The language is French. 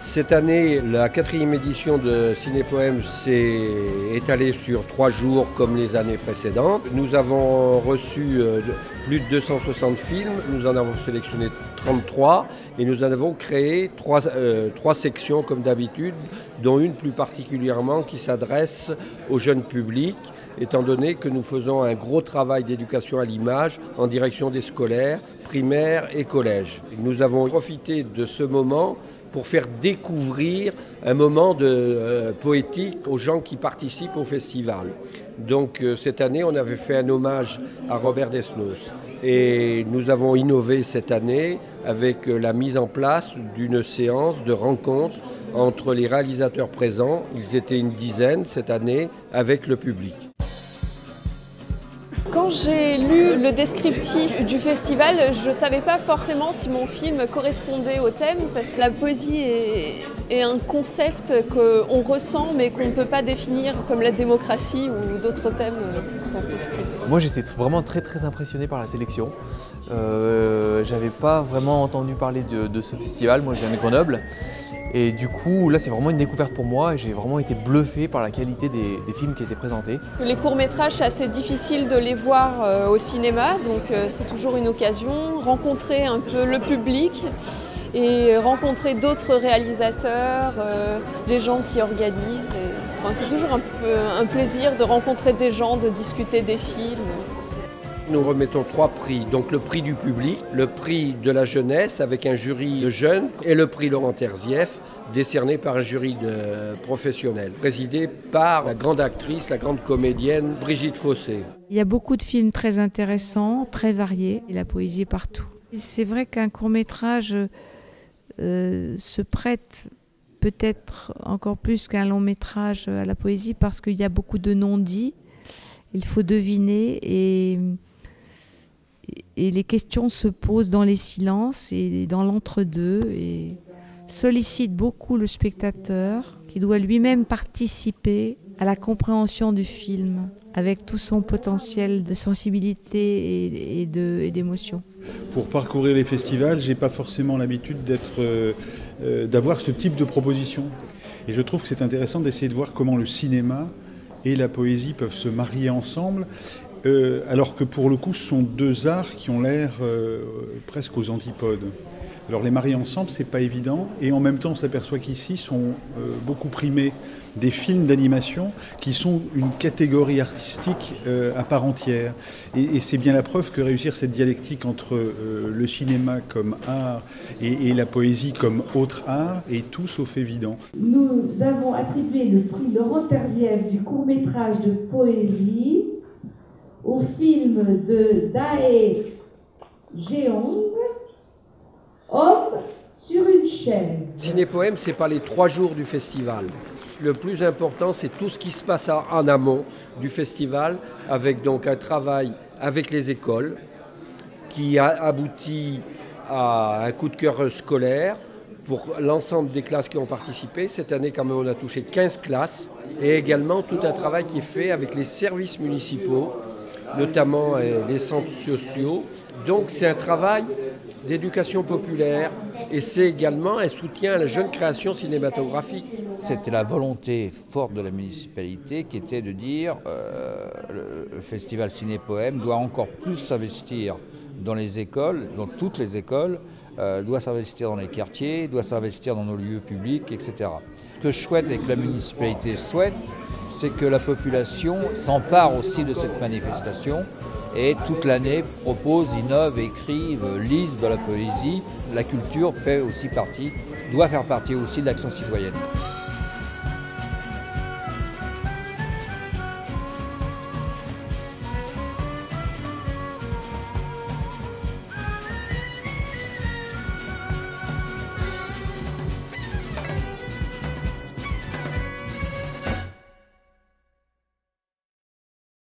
Cette année, la 4e édition de Ciné-Poème s'est étalée sur 3 jours comme les années précédentes. Nous avons reçu plus de 260 films, nous en avons sélectionné 33 et nous en avons créé 3 sections comme d'habitude, dont une plus particulièrement qui s'adresse au jeune public, étant donné que nous faisons un gros travail d'éducation à l'image en direction des scolaires, primaires et collèges. Nous avons profité de ce moment pour faire découvrir un moment poétique aux gens qui participent au festival. Donc cette année, on avait fait un hommage à Robert Desnos. Et nous avons innové cette année avec la mise en place d'une séance de rencontre entre les réalisateurs présents, ils étaient une dizaine cette année, avec le public. Quand j'ai lu le descriptif du festival, je ne savais pas forcément si mon film correspondait au thème, parce que la poésie est un concept qu'on ressent mais qu'on ne peut pas définir, comme la démocratie ou d'autres thèmes dans ce style. Moi j'étais vraiment très impressionné par la sélection. J'avais pas vraiment entendu parler de ce festival, moi je viens de Grenoble. Et du coup, là, c'est vraiment une découverte pour moi et j'ai vraiment été bluffé par la qualité des films qui étaient présentés. Les courts-métrages, c'est assez difficile de les voir au cinéma, donc c'est toujours une occasion. Rencontrer un peu le public et rencontrer d'autres réalisateurs, les gens qui organisent. Enfin, c'est toujours un plaisir de rencontrer des gens, de discuter des films. Nous remettons 3 prix, donc le prix du public, le prix de la jeunesse avec un jury de jeunes et le prix Laurent Terzieff décerné par un jury de professionnels, présidé par la grande actrice, la grande comédienne Brigitte Fossé. Il y a beaucoup de films très intéressants, très variés, et la poésie est partout. C'est vrai qu'un court-métrage se prête peut-être encore plus qu'un long-métrage à la poésie parce qu'il y a beaucoup de non-dits, il faut deviner et les questions se posent dans les silences et dans l'entre-deux et sollicitent beaucoup le spectateur qui doit lui-même participer à la compréhension du film avec tout son potentiel de sensibilité et d'émotion. Pour parcourir les festivals, j'ai pas forcément l'habitude d'avoir ce type de proposition. Et je trouve que c'est intéressant d'essayer de voir comment le cinéma et la poésie peuvent se marier ensemble. Alors que pour le coup, ce sont 2 arts qui ont l'air presque aux antipodes. Alors les marier ensemble, c'est pas évident, et en même temps, on s'aperçoit qu'ici sont beaucoup primés des films d'animation qui sont une catégorie artistique à part entière. Et c'est bien la preuve que réussir cette dialectique entre le cinéma comme art et la poésie comme autre art est tout sauf évident. Nous avons attribué le prix Laurent Terzieff du court-métrage de poésie au film de Dae Jeong, Homme sur une chaise. Ciné-Poème, ce n'est pas les 3 jours du festival. Le plus important, c'est tout ce qui se passe en amont du festival, avec donc un travail avec les écoles qui a abouti à un coup de cœur scolaire pour l'ensemble des classes qui ont participé. Cette année, quand même, on a touché 15 classes et également tout un travail qui est fait avec les services municipaux, notamment les centres sociaux. Donc c'est un travail d'éducation populaire et c'est également un soutien à la jeune création cinématographique. C'était la volonté forte de la municipalité qui était de dire le festival Ciné-Poème doit encore plus s'investir dans les écoles, dans toutes les écoles, doit s'investir dans les quartiers, doit s'investir dans nos lieux publics, etc. Ce que je souhaite et que la municipalité souhaite, c'est que la population s'empare aussi de cette manifestation et toute l'année propose, innove, écrive, lise de la poésie. La culture fait aussi partie, doit faire partie aussi de l'action citoyenne.